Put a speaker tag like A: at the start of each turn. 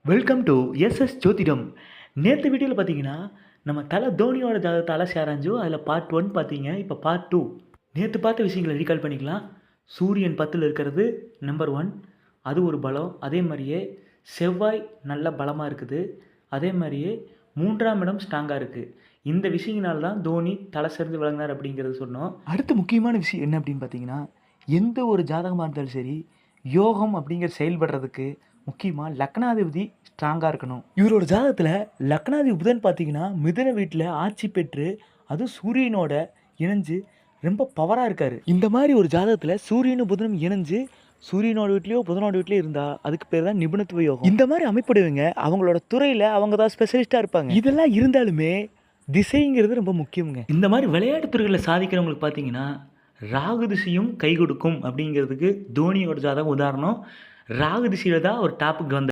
A: Welcome to SS ஜோதிடம். நேற்று வீடியோவில் பார்த்தீங்கன்னா நம்ம தலை தோனியோட ஜாதகத்தை அலசி ஆராய்ஞ்சோம். அதில் பார்ட் 1 பார்த்தீங்க. இப்போ பார்ட் 2 நேற்று பார்த்த விஷயங்களை ரீகால் பண்ணிக்கலாம். சூரியன் 10ல் இருக்கிறது நம்பர் 1, அது ஒரு பலம். அதே மாதிரியே செவ்வாய் நல்ல பலமாக இருக்குது. அதே மாதிரியே 3ஆம் இடம் ஸ்ட்ராங்காக இருக்குது. இந்த விஷயங்களால தான் தோனி தலை சிறந்து விளங்கினார் அப்படிங்கிறத சொன்னோம். அடுத்த முக்கியமான விஷயம் என்ன அப்படின்னு பார்த்தீங்கன்னா, எந்த ஒரு ஜாதகமாக இருந்தாலும் சரி, யோகம் அப்படிங்கிற செயல்படுறதுக்கு முக்கியமாக லக்னாதிபதி ஸ்ட்ராங்காக இருக்கணும். இவரோட ஜாதகத்தில் லக்னாதிபதி புதன் பார்த்தீங்கன்னா மிதுன வீட்டில் ஆட்சி பெற்று அதுவும் சூரியனோட இணைஞ்சு ரொம்ப பவராக இருக்கார். இந்த மாதிரி ஒரு ஜாதகத்தில் சூரியனும் புதனும் இணைஞ்சு சூரியனோட வீட்லேயோ புதனோட வீட்லேயோ இருந்தால் அதுக்கு பேர் தான் நிபுணத்துவ யோகம். இந்த மாதிரி அமைப்படுவங்க அவங்களோட துறையில் அவங்க தான் ஸ்பெஷலிஸ்ட்டாக இருப்பாங்க. இதெல்லாம் இருந்தாலுமே திசைங்கிறது ரொம்ப முக்கியங்க. இந்த மாதிரி விளையாட்டு துறைகளில் சாதிக்கிறவங்களுக்கு பார்த்தீங்கன்னா ராகு திசையும் கை கொடுக்கும் அப்படிங்கிறதுக்கு தோனியோட ஜாதகம் உதாரணம். ராகு திசையில் தான் ஒரு டாப்புக்கு வந்தார்.